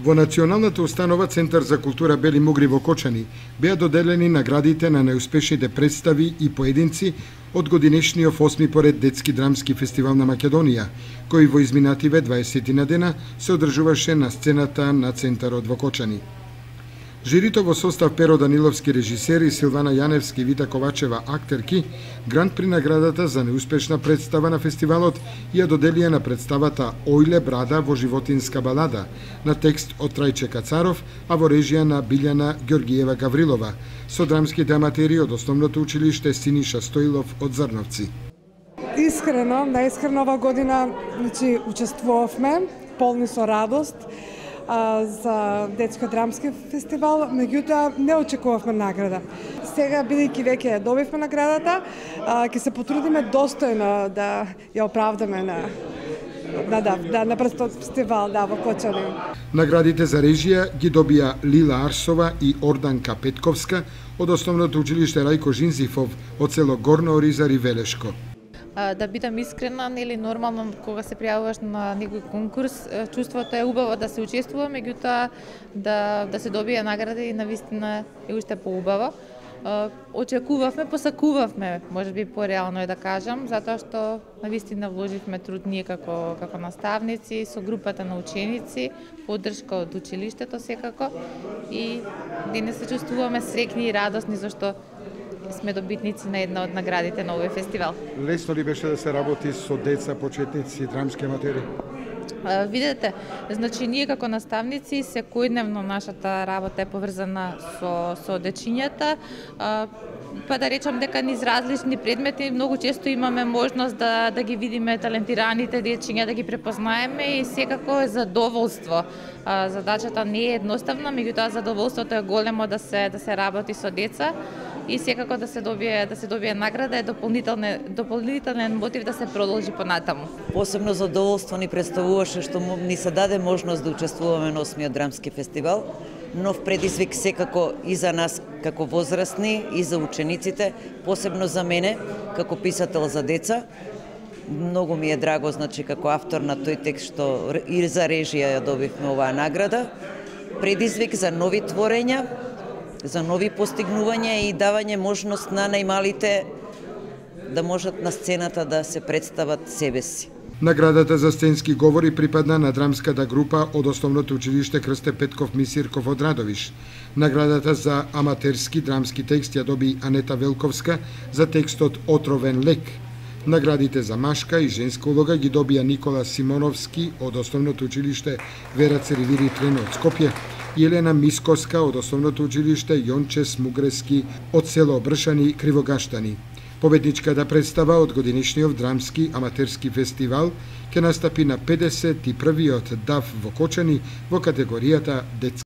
Во Националната установа Центар за култура Бели Мугри во Кочани беа доделени наградите на најуспешните представи и поединци од годинешниот 8 поред детски драмски фестивал на Македонија, кој во изминативе 20 дена се одржуваше на сцената на Центарот во Кочани. Жирито во состав Перо Даниловски режисери, Силвана Јаневски и Вита Ковачева актерки, грант при наградата за неуспешна представа на фестивалот ја доделија на представата Ојле Брада во животинска балада, на текст од Трајче Кацаров, а во режија на Билјана Ѓоргиева Гаврилова, со драмските аматери од Основното училиште Синиша Стоилов од Зрновци. Искрено, најискрено ова година учествувавме, полни со радост, за детско-драмски фестивал, меѓутоа не очекувавме награда. Сега, бидејќи веќе ја добивме наградата, ќе се потрудиме достојно да ја оправдаме на фестивал во Кочани. Наградите за режија ги добија Лила Арсова и Орданка Петковска од Основното училиште Рајко Жинзифов од село Горна Оризар и Велешко. Да бидам искрена, нели нормално кога се пријавуваш на некој конкурс, чувството е убаво да се учествува, меѓутоа да се добие награда и навистина е уште поубаво. Очекувавме, посакувавме, можеби пореално е да кажам, затоа што навистина вложивме труд ние како наставници со групата на ученици, поддршка од училиштето секако, и денес се чувствуваме среќни и радосни зашто сме добитници на една од наградите на овој фестивал. Лесно ли беше да се работи со деца, почетници и драмски аматери? Видете, значи ние како наставници секојдневно нашата работа е поврзана со дечињата, па да речам дека низ различни предмети многу често имаме можност да ги видиме талентираните дечиња, да ги препознаеме, и секако е задоволство. Задачата не е едноставна, меѓутоа задоволството е големо да се работи со деца, и секако да се добие награда е дополнителен мотив да се продолжи понатаму. Посебно задоволство ни представуваше што ни се даде можност да учествуваме на 8-миот драмски фестивал, нов предизвик секако и за нас како возрастни и за учениците, посебно за мене како писател за деца. Многу ми е драго, значи, како автор на тој текст што и за режија ја добивме оваа награда. Предизвик за нови творења, за нови постигнувања и давање можност на најмалите да можат на сцената да се представат себе си. Наградата за сценски говори припадна на драмската група од Основното училиште Крсте Петков Мисирков од Радовиш. Наградата за аматерски драмски текст ја доби Анета Велковска за текстот Отровен лек. Наградите за машка и женска улога ги добија Никола Симоновски од Основното училиште Вера Церевири Трено од Скопје и Елена Мискоска од Основното училиште Јонче Смугрески од село Бршани Кривогаштани. Победничката представа од годинешниот драмски аматерски фестивал ќе настапи на 51-иот ДАФ во Кочани во категоријата детски